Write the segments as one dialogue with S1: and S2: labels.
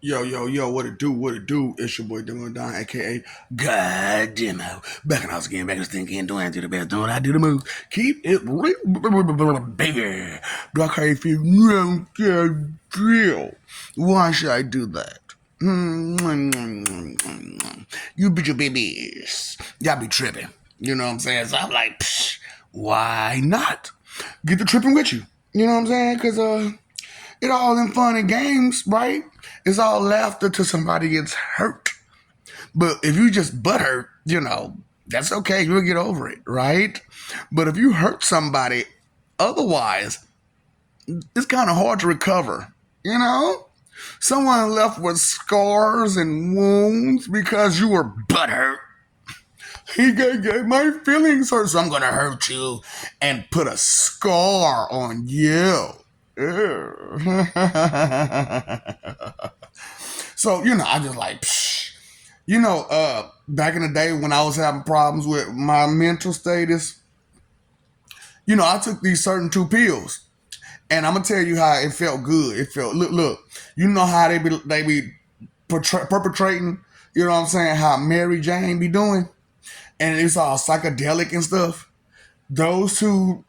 S1: Yo, yo, yo, what it do, what it do? It's your boy Demo Don, aka God Demo. Back in the house again, back in the stinking, doing I do the best, doing what I do the move. Keep it real, baby. Black if you don't feel. Why should I do that? You bitch your babies. Y'all be tripping. You know what I'm saying? So I'm like, psh, why not? Get the tripping with you. You know what I'm saying? Because, it all in fun and games, right? It's all laughter till somebody gets hurt. But if you just butt hurt, that's okay. You'll get over it, right? But if you hurt somebody otherwise, it's kind of hard to recover, you know? Someone left with scars and wounds because you were butt hurt. He gave my feelings hurt, so I'm gonna hurt you and put a scar on you. Ew. So, I just like, psh. Back in the day when I was having problems with my mental status, I took these certain two pills. And I'm gonna tell you how it felt good. It felt look. You know how they be perpetrating. You know what I'm saying? How Mary Jane be doing, and it's all psychedelic and stuff. Those two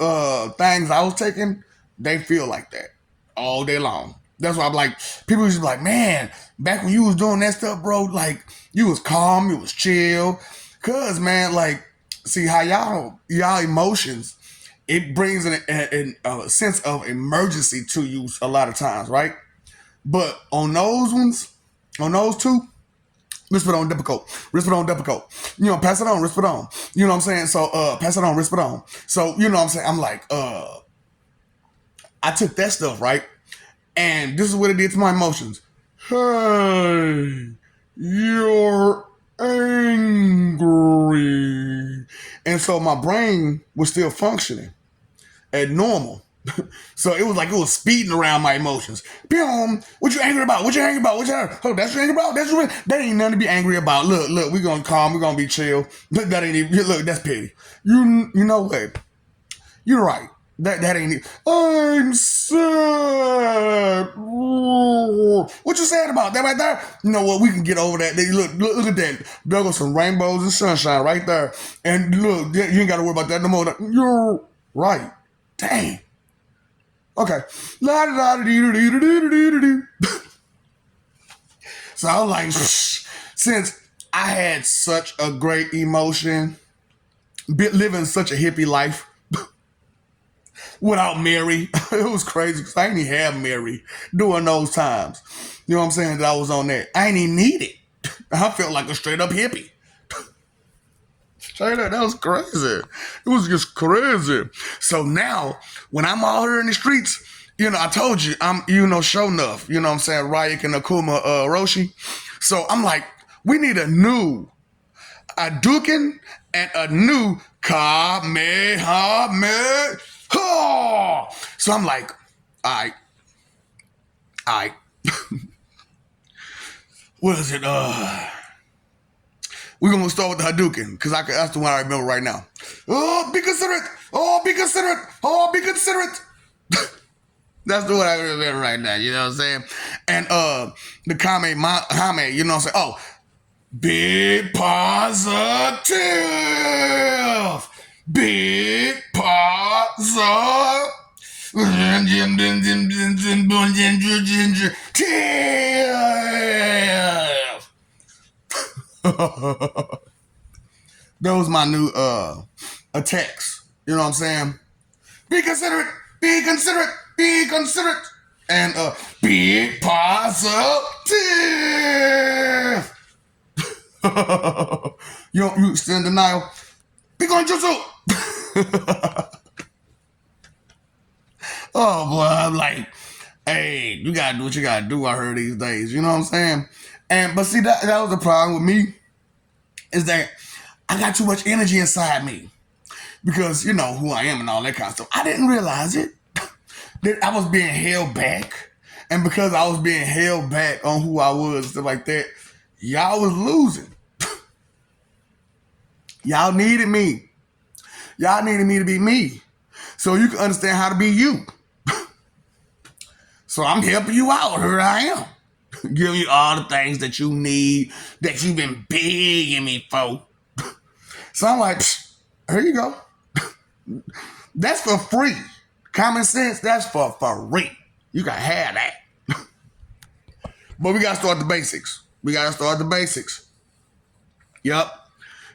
S1: things I was taking, they feel like that all day long. That's why I'm like, people used to be like, man, back when you was doing that stuff, bro, like you was calm, you was chill. Cause man, like, see how y'all emotions, it brings a sense of emergency to you a lot of times, right? But on those ones, on those two, Risperdal, Depakote. Risperdal, Depakote. Pass it on, Risperdal. You know what I'm saying? So, pass it on, Risperdal. So, you know what I'm saying? I'm like, I took that stuff, right? And this is what it did to my emotions. Hey, you're angry. And so my brain was still functioning at normal. So it was like it was speeding around my emotions. Boom! What you angry about? What you angry about? Oh, that's what you angry about? That ain't nothing to be angry about. Look, we gonna calm, we gonna be chill. That ain't even, look, that's petty. You know what? You're right. That ain't it. I'm sad. What you sad about? That right there? You know what? We can get over that. Look at that. There goes some rainbows and sunshine right there. And look, you ain't got to worry about that no more. You're right. Dang. Okay. La da da dee dee dee dee dee. So I was like, since I had such a great emotion, living such a hippie life without Mary, it was crazy because I didn't even have Mary during those times. You know what I'm saying? That I was on that. I ain't even need it. I felt like a straight up hippie. Straight up, that was crazy. It was just crazy. So now, when I'm out here in the streets, I told you, I'm, show enough. You know what I'm saying? Ryak and Akuma Roshi. So I'm like, we need a new Hadouken and a new Kamehameha. So I'm like, all right. What is it? We're gonna start with the Hadouken because that's the one I remember right now. Oh, be considerate! Oh, be considerate! Oh, be considerate! That's the one I remember right now. You know what I'm saying? And the Kamehameha, you know what I'm saying? Oh, be positive! Be positive! Those my new attacks. You know what I'm saying? Be considerate, be considerate, be considerate, and be positive. You still in denial? Be going jutsu. Oh boy, I'm like, hey, you gotta do what you gotta do out here these days. You know what I'm saying? But see that was the problem with me, is that I got too much energy inside me. Because you know who I am and all that kind of stuff. I didn't realize it. That I was being held back. And because I was being held back on who I was, stuff like that, y'all was losing. Y'all needed me. Y'all needed me to be me. So you can understand how to be you. So I'm helping you out. Here I am. Giving you all the things that you need, that you've been begging me for. So I'm like, here you go. That's for free. Common sense, that's for free. You can have that. But we got to start the basics. Yep.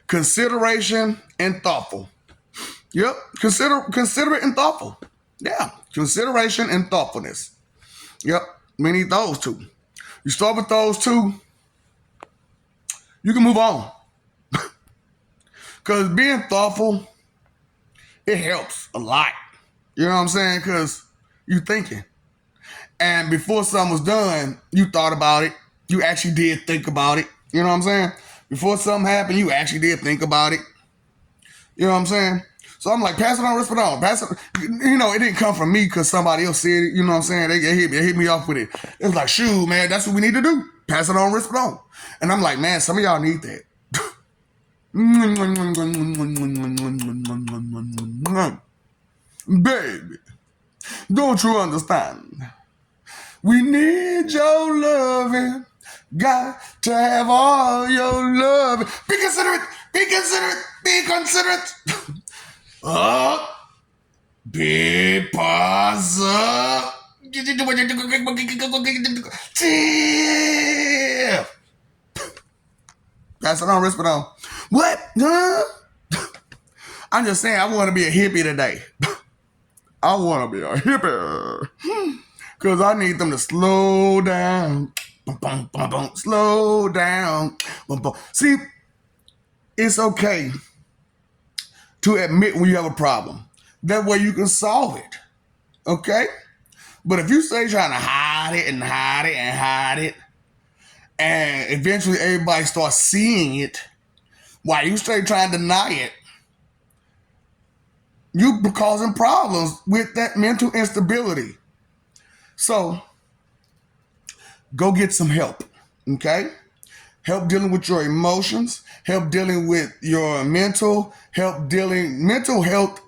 S1: Consideration and thoughtful. Yep. Considerate and thoughtful. Yeah. Consideration and thoughtfulness. Yep. We need those two. You start with those two, you can move on. Because being thoughtful, it helps a lot. You know what I'm saying? Because you're thinking. And before something was done, you thought about it. You actually did think about it. You know what I'm saying? Before something happened, you actually did think about it. You know what I'm saying? So I'm like, pass it on, respect on. Pass it. You know, it didn't come from me because somebody else said it. You know what I'm saying? They hit me off with it. It was like, shoot, man, that's what we need to do. Pass it on, respect on. And I'm like, man, some of y'all need that. Baby, don't you understand? We need your loving. Got to have all your loving. Be considerate. Be considerate. Be considerate. Be positive. Pass it on, respect on. What? Huh? I'm just saying, I want to be a hippie today. I want to be a hippie. Because I need them to slow down. Slow down. See, it's okay to admit when you have a problem. That way you can solve it. Okay? But if you stay trying to hide it and hide it and hide it, and eventually everybody starts seeing it, while you stay trying to deny it, you're causing problems with that mental instability. So, go get some help, okay? Help dealing with your emotions, help dealing with your mental health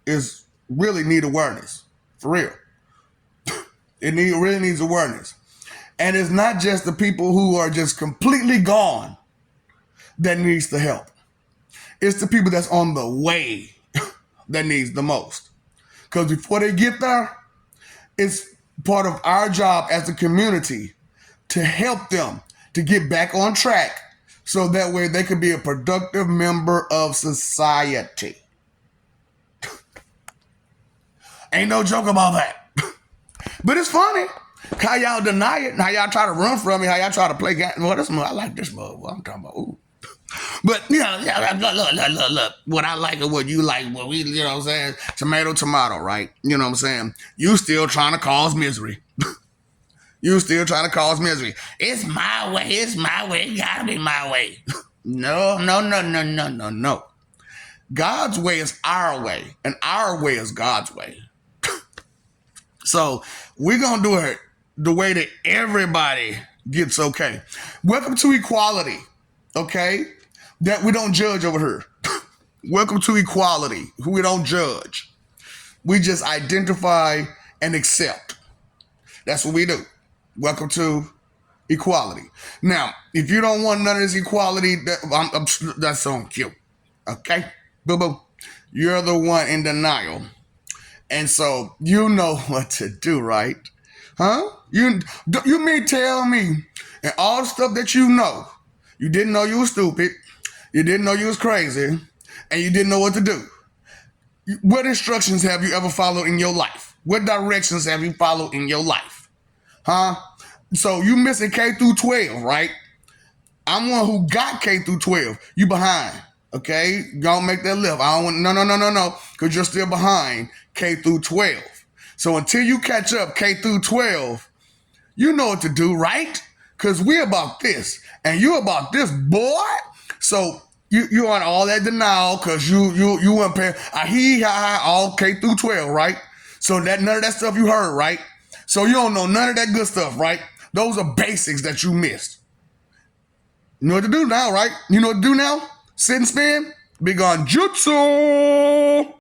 S1: is really need awareness, for real. It really needs awareness. And it's not just the people who are just completely gone that needs the help. It's the people that's on the way that needs the most. Because before they get there, it's part of our job as a community to help them to get back on track so that way they can be a productive member of society. Ain't no joke about that. But it's funny how y'all deny it and how y'all try to run from it, how y'all try to play games. Well, I like this mother. I'm talking about, ooh. But, you know, look. What I like and what you like, what we, you know what I'm saying? Tomato, right? You know what I'm saying? You still trying to cause misery. It's my way. It gotta be my way. No. God's way is our way, and our way is God's way. So we're going to do it the way that everybody gets okay. Welcome to equality, okay? That we don't judge over here. Welcome to equality, who we don't judge. We just identify and accept. That's what we do. Welcome to equality. Now, if you don't want none of this equality, that's on cue. Okay? Boo-boo. You're the one in denial. And so you know what to do, right? Huh? You mean tell me, and all the stuff that you know, you didn't know you was stupid, you didn't know you was crazy, and you didn't know what to do. What instructions have you ever followed in your life? What directions have you followed in your life? Huh? So you missing K through 12, right? I'm one who got K through 12. You behind. Okay? Don't make that lift. I don't want no. Because you're still behind K through 12. So until you catch up K through 12, you know what to do, right? Because we're about this. And you about this, boy. So you on all that denial because you weren't paying all K through 12, right? So that none of that stuff you heard, right? So you don't know none of that good stuff, right? Those are basics that you missed. You know what to do now, right? You know what to do now? Sit and spin. Big on jutsu.